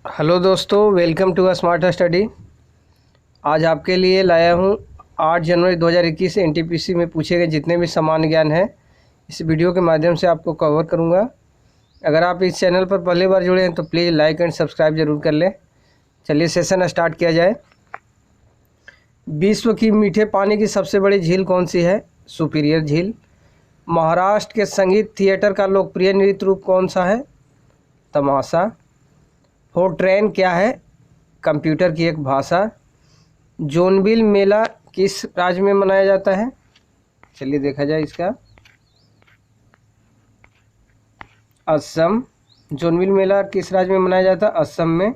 Hello दोस्तों, welcome to a smart study. आज आपके लिए लाया हूँ 8 जनवरी 2021 एनटीपीसी में पूछे गए जितने भी सामान्य ज्ञान हैं इस वीडियो के माध्यम से आपको कवर करूँगा। अगर आप इस चैनल पर पहली बार जुड़े हैं तो प्लीज़ लाइक एंड सब्सक्राइब ज़रूर कर लें। चलिए सेशन स्टार्ट किया जाए। विश्व की मीठे पानी की सबसे बड़ी झील कौन सी है? सुपीरियर झील। महाराष्ट्र के संगीत थिएटर का लोकप्रिय नृत्य रूप कौन सा है? तमाशा। फोर्ट्रेन क्या है? कंप्यूटर की एक भाषा। जोनबिल मेला किस राज्य में मनाया जाता है? चलिए देखा जाए इसका। असम। जोनबिल मेला किस राज्य में मनाया जाता है? असम में।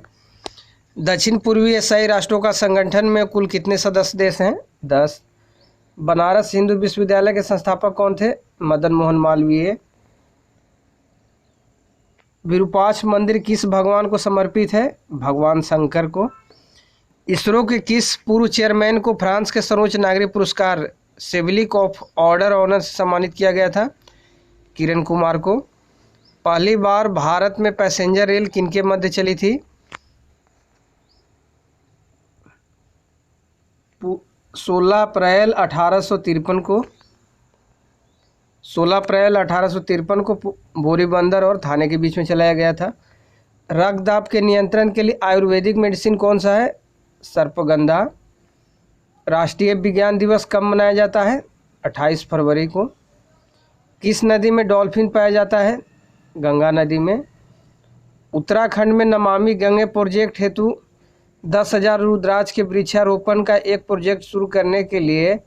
दक्षिण पूर्वी एशियाई राष्ट्रों का संगठन में कुल कितने सदस्य देश हैं? 10। बनारस हिंदू विश्वविद्यालय के संस्थापक कौन थे? मदन मोहन मालवीय। विरूपाक्ष मंदिर किस भगवान को समर्पित है? भगवान शंकर को। इसरो के किस पूर्व चेयरमैन को फ्रांस के सर्वोच्च नागरिक पुरस्कार सिविलिक ऑफ ऑर्डर ऑनर से सम्मानित किया गया था? किरण कुमार को। पहली बार भारत में पैसेंजर रेल किनके मध्य चली थी? 16 अप्रैल 1853 को। 16 अप्रैल 1853 को बोरीबंदर और थाने के बीच में चलाया गया था। रक्तदाब के नियंत्रण के लिए आयुर्वेदिक मेडिसिन कौन सा है? सर्पगंधा। राष्ट्रीय विज्ञान दिवस कब मनाया जाता है? 28 फरवरी को। किस नदी में डॉल्फिन पाया जाता है? गंगा नदी में। उत्तराखंड में नमामि गंगे प्रोजेक्ट हेतु 10,000 रुद्राक्ष के वृक्षारोपण का एक प्रोजेक्ट शुरू करने के लिए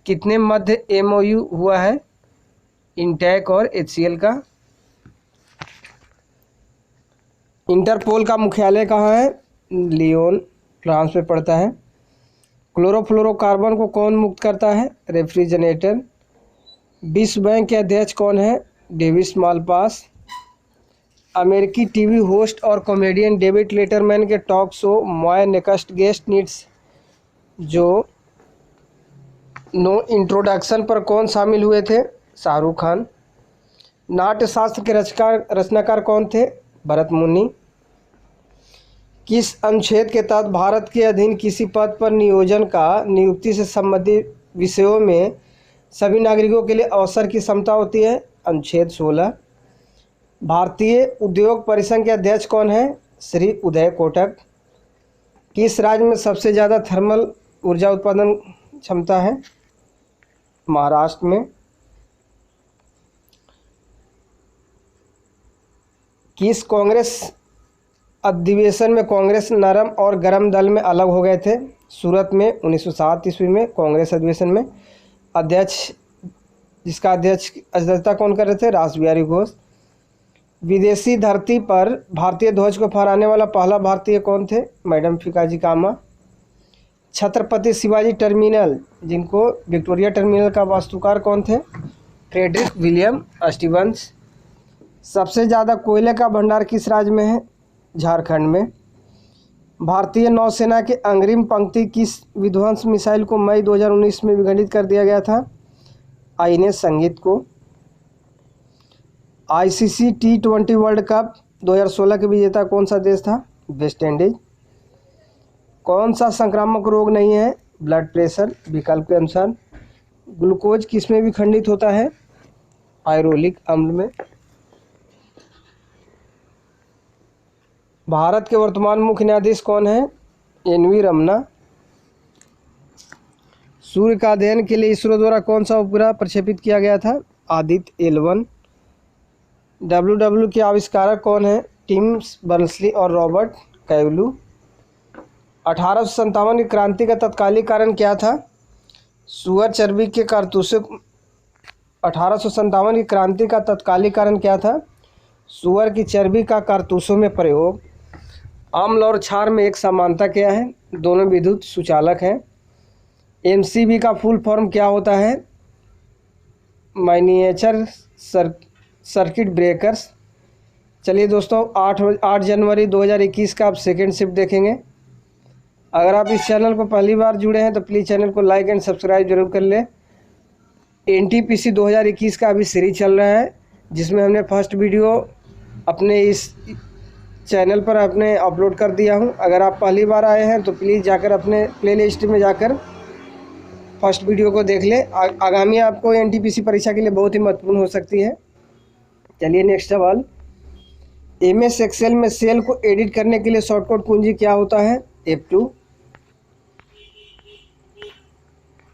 कितने मध्य एमओयू हुआ है? इंटेक और एचसीएल का। इंटरपोल का मुख्यालय कहाँ है? लियोन, फ्रांस में पड़ता है। क्लोरोफ्लोरोकार्बन को कौन मुक्त करता है? रेफ्रिजरेटर। विश्व बैंक के अध्यक्ष कौन है? Davis Malpass. अमेरिकी टीवी होस्ट और कॉमेडियन डेविड लेटरमैन के talk show my next guest needs जो नो इंट्रोडक्शन पर कौन शामिल हुए थे? शाहरुख खान। नाट्यशास्त्र के रचनाकार कौन थे? भरत मुनि। किस अनुच्छेद के तहत भारत के अधीन किसी पद पर नियोजन का नियुक्ति से संबंधित विषयों में सभी नागरिकों के लिए अवसर की क्षमता होती है? अनुच्छेद 16। भारतीय उद्योग परिसंघ के अध्यक्ष कौन है? श्री उदय कोटक। किस राज्य में सबसे ज़्यादा थर्मल ऊर्जा उत्पादन क्षमता है? महाराष्ट्र में। किस कांग्रेस अधिवेशन में कांग्रेस नरम और गरम दल में अलग हो गए थे? सूरत में 1907 ईस्वी में कांग्रेस अधिवेशन में। जिसका अध्यक्षता कौन कर रहे थे? रासबिहारी घोष। विदेशी धरती पर भारतीय ध्वज को फहराने वाला पहला भारतीय कौन थे? मैडम फिकाजी कामा। छत्रपति शिवाजी टर्मिनल जिनको विक्टोरिया टर्मिनल का वास्तुकार कौन थे? Frederick William Stevens. सबसे ज़्यादा कोयले का भंडार किस राज्य में है? झारखंड में। भारतीय नौसेना के अग्रिम पंक्ति किस विध्वंस मिसाइल को मई 2019 में विखंडित कर दिया गया था? आईएनएस संगीत को। आईसीसी T20 वर्ल्ड कप 2016 के विजेता कौन सा देश था? West Indies. कौन सा संक्रामक रोग नहीं है? Blood pressure. विकल्प के अनुसार। ग्लूकोज किस में विखंडित होता है? आयरोलिक अम्ल में। भारत के वर्तमान मुख्य न्यायाधीश कौन है? एनवी रमना। सूर्य का अध्ययन के लिए इसरो द्वारा कौन सा उपग्रह प्रक्षेपित किया गया था? आदित्य L1। WW के आविष्कारक कौन है? टिम बर्नर्स-ली और रॉबर्ट कैवलू। 1857 की क्रांति का तत्कालिक कारण क्या था? सुअर चर्बी के कारतूसों। 1857 की क्रांति का तत्कालिक कारण क्या था? सुअर की चर्बी का कारतूसों में प्रयोग। अम्ल और क्षार में एक समानता क्या है? दोनों विद्युत सुचालक हैं। MCB का फुल फॉर्म क्या होता है? माइनिएचर सर्किट ब्रेकर्स। चलिए दोस्तों, 8 जनवरी 2021 का आप सेकेंड शिफ्ट देखेंगे। अगर आप इस चैनल को पहली बार जुड़े हैं तो प्लीज़ चैनल को लाइक एंड सब्सक्राइब जरूर कर लें। एनटीपीसी 2021 का अभी सीरीज चल रहा है जिसमें हमने फर्स्ट वीडियो अपने इस चैनल पर अपने अपलोड कर दिया हूं। अगर आप पहली बार आए हैं तो प्लीज़ जाकर अपने प्लेलिस्ट में जाकर फर्स्ट वीडियो को देख लें। आगामी आपको एनटीपीसी परीक्षा के लिए बहुत ही महत्वपूर्ण हो सकती है। चलिए नेक्स्ट सवाल, एमएस एक्सेल में सेल को एडिट करने के लिए शॉर्टकट कुंजी क्या होता है? F2।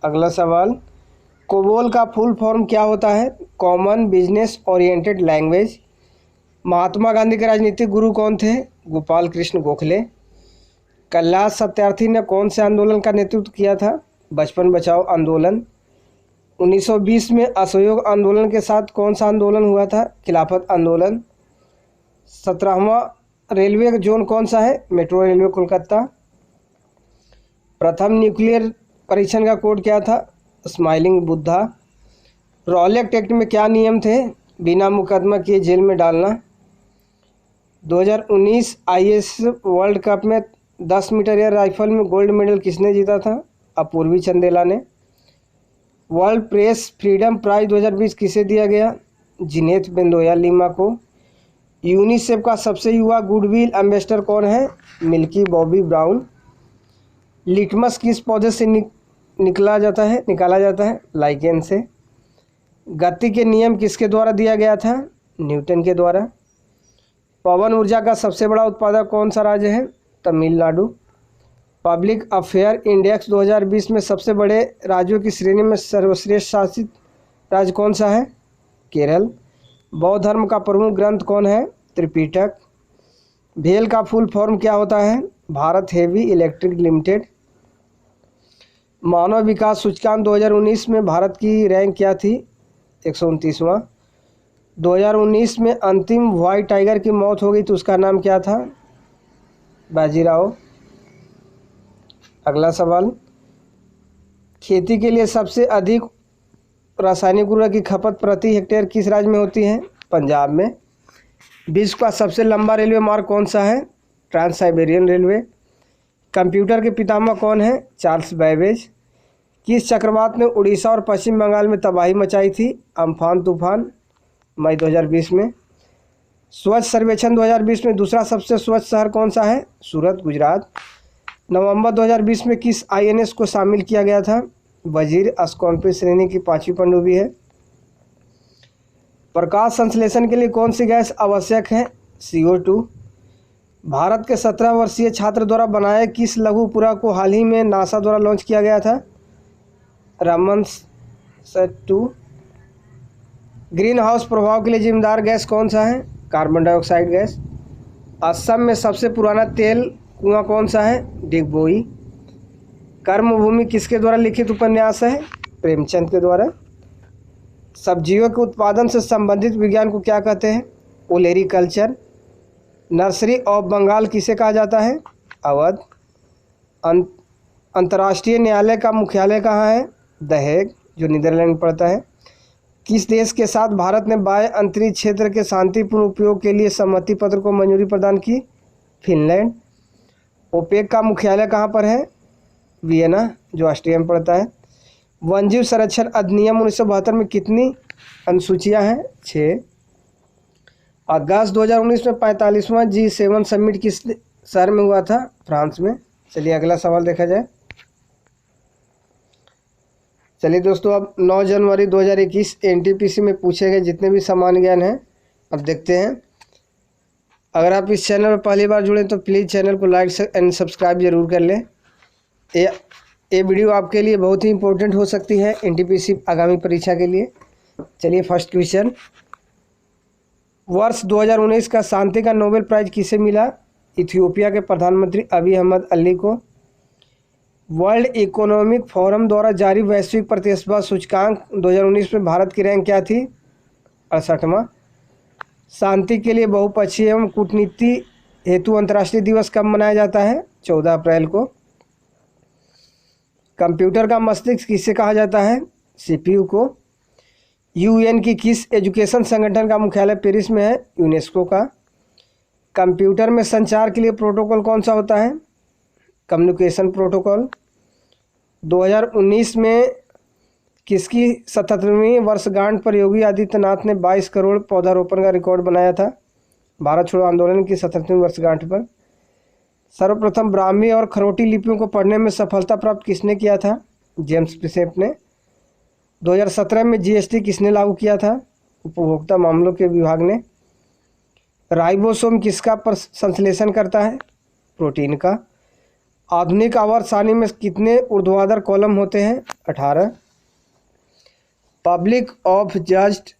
अगला सवाल, कोबोल का फुल फॉर्म क्या होता है? Common business oriented language. Mahatma Gandhi के राजनीतिक गुरु कौन थे? गोपाल कृष्ण गोखले। कैलाश सत्यार्थी ने कौन से आंदोलन का नेतृत्व किया था? बचपन बचाओ आंदोलन। 1920 में असहयोग आंदोलन के साथ कौन सा आंदोलन हुआ था? खिलाफत आंदोलन। 17वां रेलवे जोन कौन सा है? Metro railway Kolkata. प्रथम न्यूक्लियर परीक्षण का कोड क्या था? स्माइलिंग बुद्धा। रॉलेट एक्ट में क्या नियम थे? बिना मुकदमा किए जेल में डालना। 2019 आईएएस वर्ल्ड कप में 10 मीटर एयर राइफल में गोल्ड मेडल किसने जीता था? अपूर्वी चंदेला ने। वर्ल्ड प्रेस फ्रीडम प्राइज 2020 किसे दिया गया? जिनेथ बेंदोया लिमा को। यूनिसेफ का सबसे युवा गुडविल एम्बेसडर कौन है? Milky Bobby brown. लिटमस किस पौधे से निकाला जाता है? लाइकेन से। गति के नियम किसके द्वारा दिया गया था? न्यूटन के द्वारा। पवन ऊर्जा का सबसे बड़ा उत्पादक कौन सा राज्य है? तमिलनाडु। पब्लिक अफेयर इंडेक्स 2020 में सबसे बड़े राज्यों की श्रेणी में सर्वश्रेष्ठ शासित राज्य कौन सा है? केरल। बौद्ध धर्म का प्रमुख ग्रंथ कौन है? त्रिपिटक। भेल का फुल फॉर्म क्या होता है? Bharat heavy electric limited. मानव विकास सूचकांक 2019 में भारत की रैंक क्या थी? 129वां। 2019 में अंतिम व्हाइट टाइगर की मौत हो गई तो उसका नाम क्या था? बाजीराव। अगला सवाल, खेती के लिए सबसे अधिक रासायनिक उर्वरक की खपत प्रति हेक्टेयर किस राज्य में होती है? पंजाब में। विश्व का सबसे लंबा रेलवे मार्ग कौन सा है? Trans Siberian railway. कंप्यूटर के पितामह कौन है? Charles Babbage. किस चक्रवात ने उड़ीसा और पश्चिम बंगाल में तबाही मचाई थी? अम्फान तूफान, मई 2020 में। स्वच्छ सर्वेक्षण 2020 में दूसरा सबसे स्वच्छ शहर कौन सा है? सूरत, गुजरात। नवंबर 2020 में किस आईएनएस को शामिल किया गया था? वजीर अस्कॉनपी श्रेणी की 5वीं पनडुब्बी है। प्रकाश संश्लेषण के लिए कौन सी गैस आवश्यक है? CO2। भारत के 17 वर्षीय छात्र द्वारा बनाए किस लघु उपग्रह को हाल ही में नासा द्वारा लॉन्च किया गया था? रामन सेट 2। ग्रीन हाउस प्रभाव के लिए जिम्मेदार गैस कौन सा है? Carbon dioxide gas. असम में सबसे पुराना तेल कुआं कौन सा है? डिगबोई। कर्मभूमि किसके द्वारा लिखित उपन्यास है? प्रेमचंद के द्वारा। सब्जियों के उत्पादन से संबंधित विज्ञान को क्या कहते हैं? ओलेरिकल्चर। नर्सरी ऑफ बंगाल किसे कहा जाता है? अवध। अंतर्राष्ट्रीय न्यायालय का मुख्यालय कहाँ है? द हेग, जो नीदरलैंड में पड़ता है। किस देश के साथ भारत ने बाह्य अंतरिक्ष क्षेत्र के शांतिपूर्ण उपयोग के लिए सहमति पत्र को मंजूरी प्रदान की? फिनलैंड। ओपेक का मुख्यालय कहाँ पर है? वियना, जो ऑस्ट्रिया में पड़ता है। वन्यजीव संरक्षण अधिनियम 1972 में कितनी अनुसूचियां हैं? 6। अगस्त 2019 में 45वां G7 समिट किस शहर में हुआ था? फ्रांस में। चलिए अगला सवाल देखा जाए। चलिए दोस्तों, अब 9 जनवरी 2021 एनटीपीसी में पूछे गए जितने भी सामान्य ज्ञान हैं अब देखते हैं। अगर आप इस चैनल पर पहली बार जुड़े तो प्लीज़ चैनल को लाइक एंड सब्सक्राइब जरूर कर लें। ये वीडियो आपके लिए बहुत ही इंपॉर्टेंट हो सकती है एनटीपीसी आगामी परीक्षा के लिए। चलिए फर्स्ट क्वेश्चन, वर्ष 2019 का शांति का नोबेल प्राइज किसे मिला? इथियोपिया के प्रधानमंत्री अभी अहमद अली को। वर्ल्ड इकोनॉमिक फोरम द्वारा जारी वैश्विक प्रतिस्पर्धा सूचकांक 2019 में भारत की रैंक क्या थी? 68वां। शांति के लिए बहुपक्षीय एवं कूटनीति हेतु अंतर्राष्ट्रीय दिवस कब मनाया जाता है? 14 अप्रैल को। कंप्यूटर का मस्तिष्क किसे कहा जाता है? CPU को। UN की किस एजुकेशन संगठन का मुख्यालय पेरिस में है? यूनेस्को का। कंप्यूटर में संचार के लिए प्रोटोकॉल कौन सा होता है? Communication protocol. 2019 में किसकी 77वीं वर्षगांठ पर योगी आदित्यनाथ ने 22 करोड़ पौधारोपण का रिकॉर्ड बनाया था? भारत छोड़ो आंदोलन की 77वीं वर्षगांठ पर। सर्वप्रथम ब्राह्मी और खरोटी लिपियों को पढ़ने में सफलता प्राप्त किसने किया था? जेम्स प्रिसेप ने। 2017 में जीएसटी किसने लागू किया था? उपभोक्ता मामलों के विभाग ने। राइबोसोम किसका संश्लेषण करता है? प्रोटीन का। आधुनिक आवर्त सारणी में कितने ऊर्ध्वाधर कॉलम होते हैं? 18। Public of just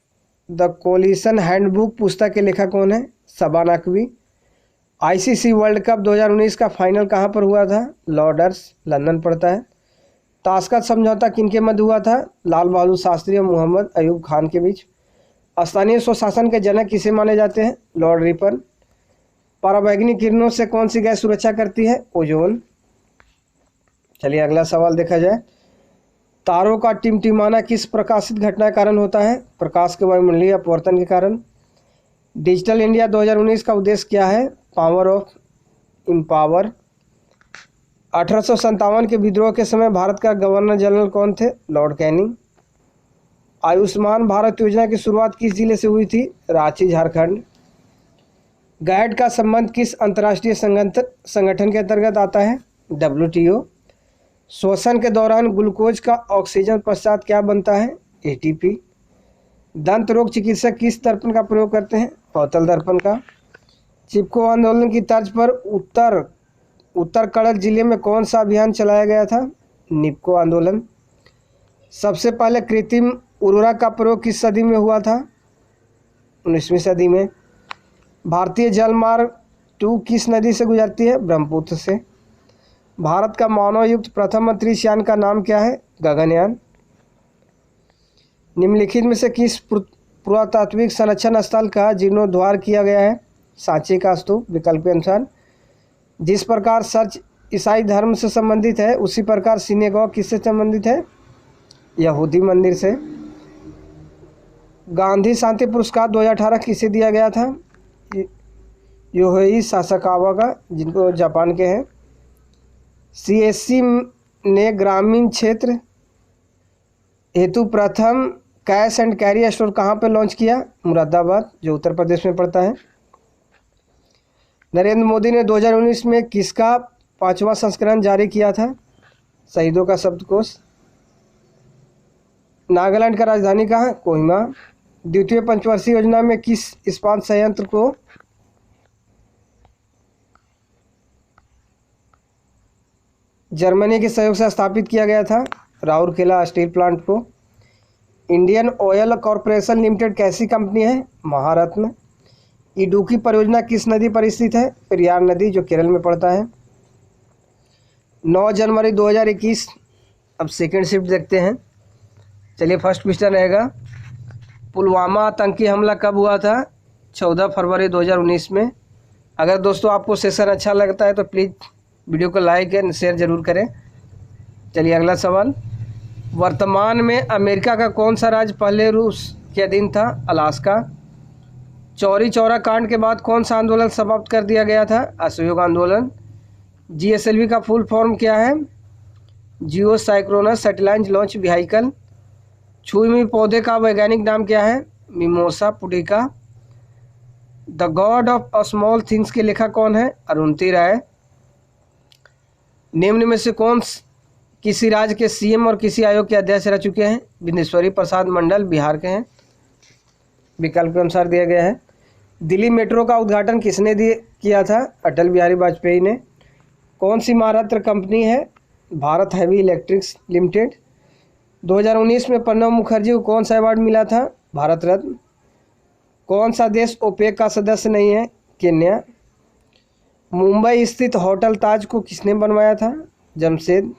the coalition handbook पुस्तक के लेखक कौन है? Saba Naqvi. ICC world cup 2019 का फाइनल कहाँ पर हुआ था? लॉर्ड्स, लंदन पड़ता है। ताशकंद समझौता किनके मध्य हुआ था? लाल बहादुर शास्त्री और मोहम्मद अयूब खान के बीच। स्थानीय स्वशासन के जनक किसे माने जाते हैं? Lord Ripon. पराबैंगनी किरणों से कौन सी गैस सुरक्षा करती है? ओजोन। चलिए अगला सवाल देखा जाए। तारों का टिमटिमाना किस प्रकाशित घटना के कारण होता है? प्रकाश के वायुमंडलीय अपवर्तन के कारण। डिजिटल इंडिया 2019 का उद्देश्य क्या है? Power of empower. 1857 के विद्रोह के समय भारत का गवर्नर जनरल कौन थे? Lord Canning. आयुष्मान भारत योजना की शुरुआत किस जिले से हुई थी? रांची, झारखंड। गैड का संबंध किस अंतर्राष्ट्रीय संगठन के अंतर्गत आता है? WTO। श्वसन के दौरान ग्लूकोज का ऑक्सीजन पश्चात क्या बनता है? ATP। दंत रोग चिकित्सक किस दर्पण का प्रयोग करते हैं? पौतल दर्पण का। चिपको आंदोलन की तर्ज पर उत्तर कड़क जिले में कौन सा अभियान चलाया गया था? निपको आंदोलन। सबसे पहले कृत्रिम उर्वरक का प्रयोग किस सदी में हुआ था? 19वीं सदी में। भारतीय जल मार्ग 2 किस नदी से गुजरती है? ब्रह्मपुत्र से। भारत का मानव युक्त प्रथम अंतरिक्ष यान का नाम क्या है? गगनयान। निम्नलिखित में से किस पुरातात्विक संरक्षण स्थल का जीर्णोद्धार किया गया है? सांची का स्तूप, विकल्प के अनुसार। जिस प्रकार चर्च ईसाई धर्म से संबंधित है उसी प्रकार सिनेगॉग किससे संबंधित है? यहूदी मंदिर से। गांधी शांति पुरस्कार 2018 किसे दिया गया था? योहेई सासाकावा का, जिनको जापान के हैं। CSC ने ग्रामीण क्षेत्र हेतु प्रथम कैश एंड कैरी स्टोर कहाँ पर लॉन्च किया? मुरादाबाद, जो उत्तर प्रदेश में पड़ता है। नरेंद्र मोदी ने 2019 में किसका 5वां संस्करण जारी किया था? शहीदों का शब्दकोश। नागालैंड का राजधानी कहाँ है? कोहिमा। द्वितीय पंचवर्षीय योजना में किस इस्पात संयंत्र को जर्मनी के सहयोग से स्थापित किया गया था? राउरकेला स्टील प्लांट को। इंडियन ऑयल कॉरपोरेशन लिमिटेड कैसी कंपनी है? महारत्न। इडुक्की परियोजना किस नदी पर स्थित है? पेरियार नदी, जो केरल में पड़ता है। 9 जनवरी 2021। अब सेकेंड शिफ्ट देखते हैं। चलिए फर्स्ट क्वेश्चन रहेगा, पुलवामा आतंकी हमला कब हुआ था? 14 फरवरी 2019 में। अगर दोस्तों आपको सेशन अच्छा लगता है तो प्लीज़ वीडियो को लाइक एंड शेयर ज़रूर करें। चलिए अगला सवाल, वर्तमान में अमेरिका का कौन सा राज्य पहले रूस के अधीन था? अलास्का। चौरी चौरा कांड के बाद कौन सा आंदोलन समाप्त कर दिया गया था? असहयोग आंदोलन। GSLV का फुल फॉर्म क्या है? जियो साइक्रोनस सैटेलाइट लॉन्च व्हीकल। छुई हुई पौधे का वैज्ञानिक नाम क्या है? Mimosa pudica. The God of small things के लेखक कौन है? अरुंधति राय। निम्न में से कौन किसी राज्य के CM और किसी आयोग के अध्यक्ष रह चुके हैं? बिंदेश्वरी प्रसाद मंडल, बिहार के हैं। विकल्प के अनुसार दिया गया है। दिल्ली मेट्रो का उद्घाटन किसने किया था? अटल बिहारी वाजपेयी ने। कौन सी महाराष्ट्र कंपनी है? Bharat heavy electrics limited. 2019 में प्रणब मुखर्जी को कौन सा अवार्ड मिला था? भारत रत्न। कौन सा देश ओपेक का सदस्य नहीं है? केन्या। मुंबई स्थित होटल ताज को किसने बनवाया था? जमशेद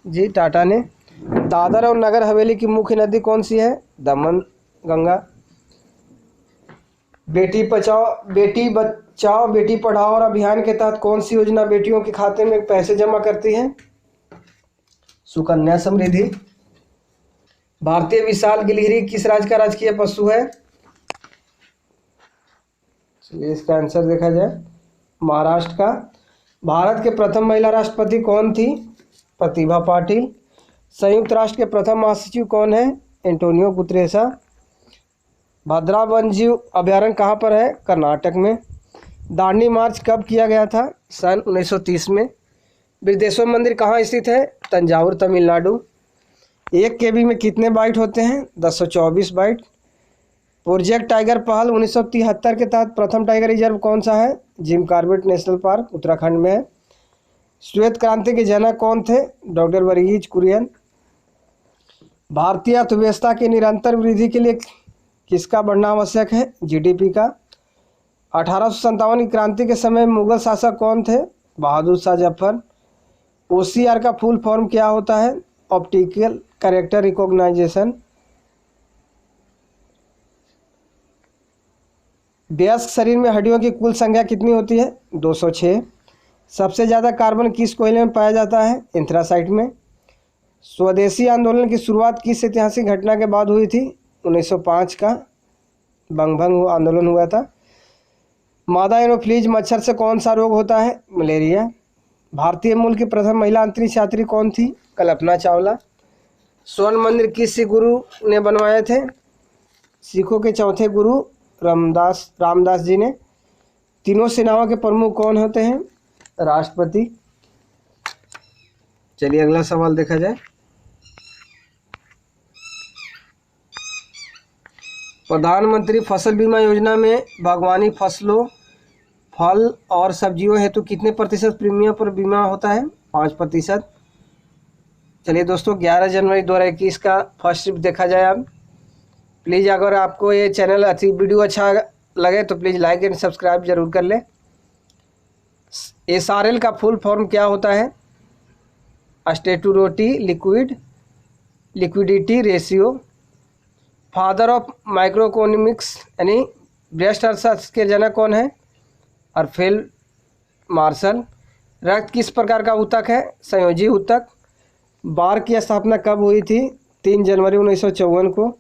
जी टाटा ने। दादर और नगर हवेली की मुख्य नदी कौन सी है? दमन गंगा। बेटी बचाओ बेटी पढ़ाओ और अभियान के तहत कौन सी योजना बेटियों के खाते में पैसे जमा करती है? सुकन्या समृद्धि। भारतीय विशाल गिलहरी किस राज्य का राजकीय पशु है? चलिए इसका आंसर देखा जाए, महाराष्ट्र का। भारत के प्रथम महिला राष्ट्रपति कौन थी? प्रतिभा पाटिल। संयुक्त राष्ट्र के प्रथम महासचिव कौन है? एंटोनियो गुतरेसा। भद्रा वन्यजीव अभयारण्य कहाँ पर है? कर्नाटक में। दांडी मार्च कब किया गया था? सन 1930 में। बृहदेश्वर मंदिर कहाँ स्थित है? तंजावुर, तमिलनाडु। 1 KB में कितने बाइट होते हैं? 1024 बाइट। प्रोजेक्ट टाइगर पहल 1973 के तहत प्रथम टाइगर रिजर्व कौन सा है? Jim Corbett national park, Uttarakhand में है। श्वेत क्रांति के जनक कौन थे? डॉक्टर वर्गीज कुरियन। भारतीय अर्थव्यवस्था की निरंतर वृद्धि के लिए किसका बढ़ना आवश्यक है? GDP का। 1857 की क्रांति के समय मुगल शासक कौन थे? बहादुर शाह जफर। OCR का फुल फॉर्म क्या होता है? Optical character recognition. वयस्क शरीर में हड्डियों की कुल संख्या कितनी होती है? 206। सबसे ज़्यादा कार्बन किस कोयले में पाया जाता है? एंथ्रासाइट में। स्वदेशी आंदोलन की शुरुआत किस ऐतिहासिक घटना के बाद हुई थी? 1905 का बंगभंग आंदोलन हुआ था। मादा एनोफ्लीज मच्छर से कौन सा रोग होता है? मलेरिया। भारतीय मूल की प्रथम महिला अंतरिक्ष यात्री कौन थी? कल्पना चावला। स्वर्ण मंदिर किस सिख गुरु ने बनवाए थे? सिखों के चौथे गुरु रामदास जी ने। तीनों सेनाओं के प्रमुख कौन होते हैं? राष्ट्रपति। चलिए अगला सवाल देखा जाए। प्रधानमंत्री फसल बीमा योजना में बागवानी फसलों, फल और सब्जियों हेतु कितने प्रतिशत प्रीमियम पर बीमा होता है? 5%। चलिए दोस्तों 11 जनवरी 2021 का फर्स्ट शिफ्ट देखा जाए। अब प्लीज़ अगर आपको ये चैनल वीडियो अच्छा लगे तो प्लीज़ लाइक एंड सब्सक्राइब जरूर कर लें। SRL का फुल फॉर्म क्या होता है? Statutory liquidity ratio. Father of microeconomics यानी ब्रेस्ट अर्थशास्त्र के जनक कौन है? अरफेल मार्शल। रक्त किस प्रकार का ऊतक है? संयोजी ऊतक। बार की स्थापना कब हुई थी? 3 जनवरी 1954 को।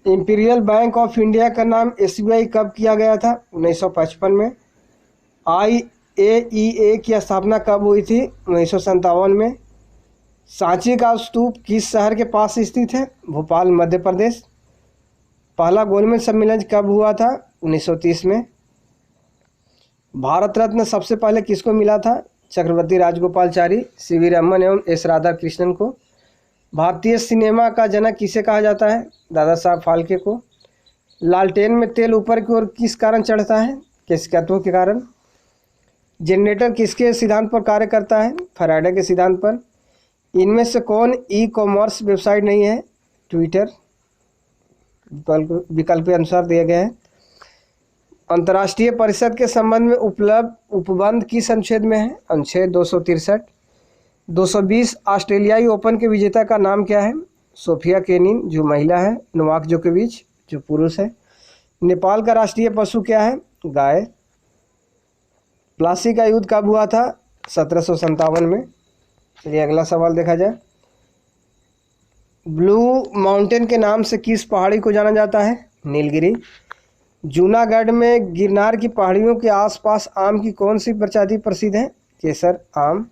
इंपीरियल बैंक ऑफ इंडिया का नाम SBI कब किया गया था? 1955 में। IAEA की स्थापना कब हुई थी? 1957 में। सांची का स्तूप किस शहर के पास स्थित है? भोपाल, मध्य प्रदेश। पहला गोलमेज सम्मेलन कब हुआ था? 1930 में। भारत रत्न सबसे पहले किसको मिला था? चक्रवर्ती राजगोपालचारी, CV रमन एवं S राधाकृष्णन को। भारतीय सिनेमा का जनक किसे कहा जाता है? दादा साहब फाल्के को। लालटेन में तेल ऊपर की ओर किस कारण चढ़ता है? केशिकात्वों के कारण। जनरेटर किसके सिद्धांत पर कार्य करता है? फैराडे के सिद्धांत पर। इनमें से कौन ई-कॉमर्स वेबसाइट नहीं है? ट्विटर। विकल्प के अनुसार दिया गया है। अंतर्राष्ट्रीय परिषद के संबंध में उपलब्ध उपबंध किस अनुच्छेद में है? अनुच्छेद 263। 220 ऑस्ट्रेलियाई ओपन के विजेता का नाम क्या है? सोफिया केनिन जो महिला है, नोवाक जोकोविच जो पुरुष है। नेपाल का राष्ट्रीय पशु क्या है? गाय। प्लासी का युद्ध कब हुआ था? 1757 में। चलिए अगला सवाल देखा जाए। ब्लू माउंटेन के नाम से किस पहाड़ी को जाना जाता है? नीलगिरी। जूनागढ़ में गिरनार की पहाड़ियों के आसपास आम की कौन सी प्रजाति प्रसिद्ध है? केसर आम।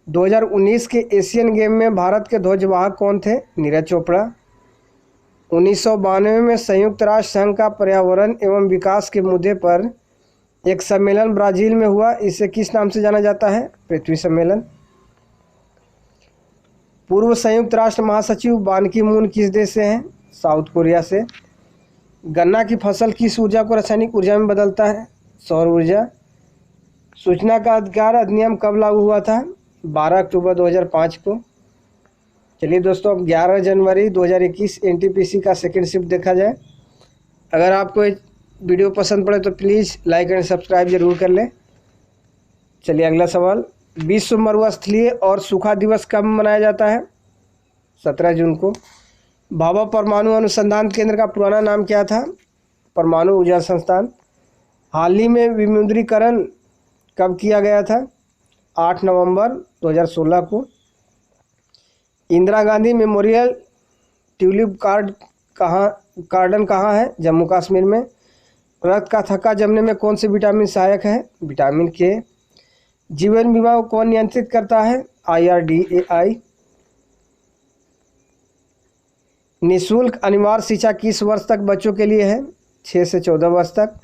2019 के एशियन गेम में भारत के ध्वजवाहक कौन थे? नीरज चोपड़ा। 1992 में संयुक्त राष्ट्र संघ का पर्यावरण एवं विकास के मुद्दे पर एक सम्मेलन ब्राज़ील में हुआ। इसे किस नाम से जाना जाता है? पृथ्वी सम्मेलन। पूर्व संयुक्त राष्ट्र महासचिव बान की मून किस देश से हैं? साउथ कोरिया से। गन्ना की फसल किस ऊर्जा को रासायनिक ऊर्जा में बदलता है? सौर ऊर्जा। सूचना का अधिकार अधिनियम कब लागू हुआ था? 12 अक्टूबर 2005 को। चलिए दोस्तों अब 11 जनवरी 2021 NTPC का सेकेंड शिफ्ट देखा जाए। अगर आपको वीडियो पसंद पड़े तो प्लीज़ लाइक एंड सब्सक्राइब जरूर कर लें। चलिए अगला सवाल। विश्व मरुस्थलीय और सूखा दिवस कब मनाया जाता है? 17 जून को। भाभा परमाणु अनुसंधान केंद्र का पुराना नाम क्या था? परमाणु ऊर्जा संस्थान। हाल ही में विमुद्रीकरण कब किया गया था? 8 नवंबर 2016 को। Indira Gandhi memorial tulip garden कहाँ है? जम्मू कश्मीर में। रक्त का थक्का जमने में कौन सी विटामिन सहायक है? विटामिन के। जीवन बीमा को कौन नियंत्रित करता है? IRDAI। निःशुल्क अनिवार्य शिक्षा किस वर्ष तक बच्चों के लिए है? 6 से 14 वर्ष तक।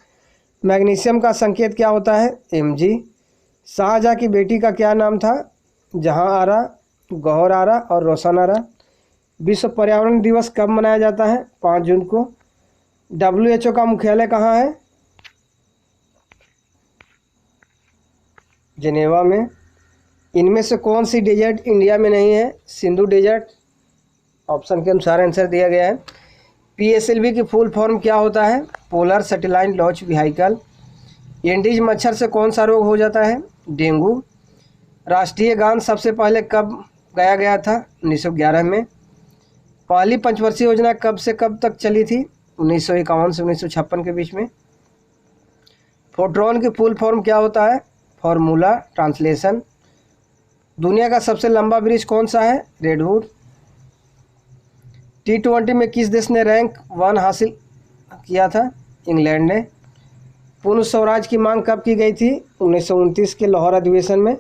मैग्नीशियम का संकेत क्या होता है? Mg। शाहजहाँ की बेटी का क्या नाम था? जहाँ आरा, गौहर आरा और रोशन आरा। विश्व पर्यावरण दिवस कब मनाया जाता है? 5 जून को। WHO का मुख्यालय कहाँ है? जिनेवा में। इनमें से कौन सी डेजर्ट इंडिया में नहीं है? सिंधु डेजर्ट। ऑप्शन के अनुसार आंसर दिया गया है। PSLV की फुल फॉर्म क्या होता है? Polar satellite launch vehicle. Andes मच्छर से कौन सा रोग हो जाता है? डेंगू। राष्ट्रीय गान सबसे पहले कब गाया गया था? 1911 में। पहली पंचवर्षीय योजना कब से कब तक चली थी? 1951 से 1956 के बीच में। फोटोन की फुल फॉर्म क्या होता है? Formula translation. दुनिया का सबसे लंबा ब्रिज कौन सा है? रेडवुड। T20 में किस देश ने रैंक 1 हासिल किया था? इंग्लैंड ने। पूर्ण स्वराज की मांग कब की गई थी? 1929 के लाहौर अधिवेशन में।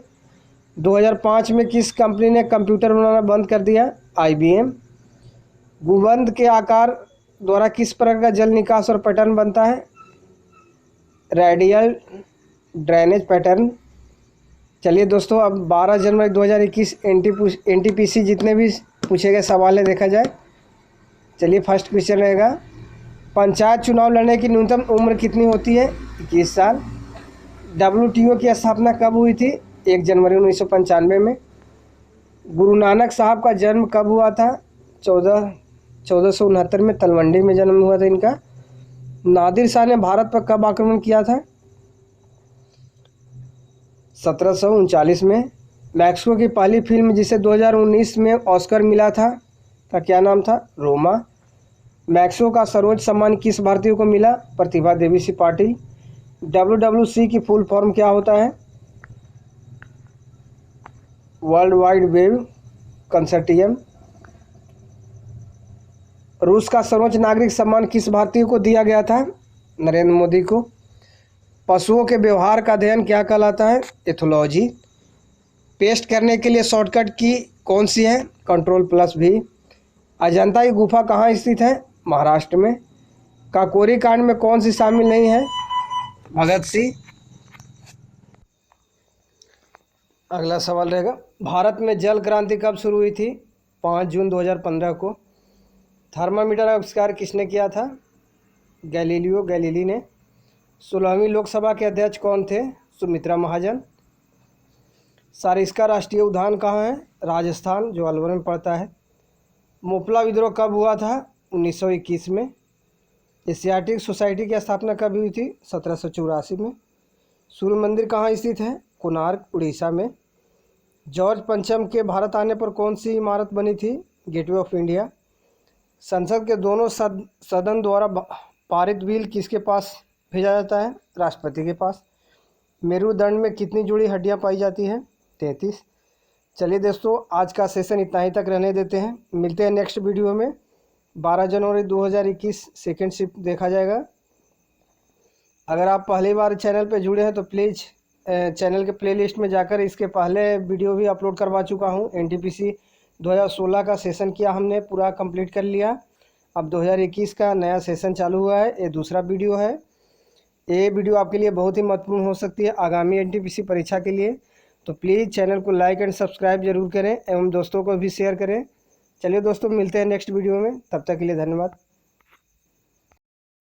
2005 में किस कंपनी ने कंप्यूटर बनाना बंद कर दिया? IBM। गुंबद के आकार द्वारा किस प्रकार का जल निकास और पैटर्न बनता है? Radial drainage pattern. चलिए दोस्तों, अब 12 जनवरी 2021 NTPC जितने भी पूछे गए सवाल है देखा जाए। चलिए फर्स्ट क्वेश्चन रहेगा, पंचायत चुनाव लड़ने की न्यूनतम उम्र कितनी होती है? 21 साल। WTO की स्थापना कब हुई थी? 1 जनवरी 1995 में। गुरु नानक साहब का जन्म कब हुआ था? 1469 में तलवंडी में जन्म हुआ था इनका। नादिर शाह ने भारत पर कब आक्रमण किया था? 1739 में। मैक्सिको की पहली फिल्म जिसे 2019 में ऑस्कर मिला था का क्या नाम था? रोमा। मैक्सिको का सर्वोच्च सम्मान किस भारतीय को मिला? प्रतिभा देवी सिंह पाटिल। WWC की फुल फॉर्म क्या होता है? World wide web consortium. रूस का सर्वोच्च नागरिक सम्मान किस भारतीय को दिया गया था? नरेंद्र मोदी को। पशुओं के व्यवहार का अध्ययन क्या कहलाता है? एथोलॉजी। पेस्ट करने के लिए शॉर्टकट की कौन सी है? Ctrl+V। अजंता की गुफा कहाँ स्थित है? महाराष्ट्र में। काकोरी कांड में कौन सी शामिल नहीं है? भगत सिंह। अगला सवाल रहेगा, भारत में जल क्रांति कब शुरू हुई थी? 5 जून 2015 को। थर्मामीटर का आविष्कार किसने किया था? गैलीलियो गैलीली ने। 16वीं लोकसभा के अध्यक्ष कौन थे? सुमित्रा महाजन। सारिस्का राष्ट्रीय उद्यान कहाँ है? राजस्थान, जो अलवर में पड़ता है। मोपला विद्रोह कब हुआ था? 1921 में। एशियाटिक सोसाइटी की स्थापना कब हुई थी? 1784 में। सूर्य मंदिर कहाँ स्थित है? कोणार्क, उड़ीसा में। जॉर्ज पंचम के भारत आने पर कौन सी इमारत बनी थी? Gateway of India. संसद के दोनों सदन द्वारा पारित बिल किसके पास भेजा जाता है? राष्ट्रपति के पास। मेरुदंड में कितनी जुड़ी हड्डियां पाई जाती हैं? 33। चलिए दोस्तों, आज का सेशन इतना ही तक रहने देते हैं। मिलते हैं नेक्स्ट वीडियो में। 12 जनवरी 2021 सेकेंड शिफ्ट देखा जाएगा। अगर आप पहली बार चैनल पर जुड़े हैं तो प्लीज़ चैनल के प्लेलिस्ट में जाकर इसके पहले वीडियो भी अपलोड करवा चुका हूं। NTPC 2016 का सेशन किया हमने, पूरा कंप्लीट कर लिया। अब 2021 का नया सेशन चालू हुआ है, ये दूसरा वीडियो है। ये वीडियो आपके लिए बहुत ही महत्वपूर्ण हो सकती है आगामी NTPC परीक्षा के लिए। तो प्लीज़ चैनल को लाइक एंड सब्सक्राइब जरूर करें एवं दोस्तों को भी शेयर करें। चलिए दोस्तों, मिलते हैं नेक्स्ट वीडियो में, तब तक के लिए धन्यवाद।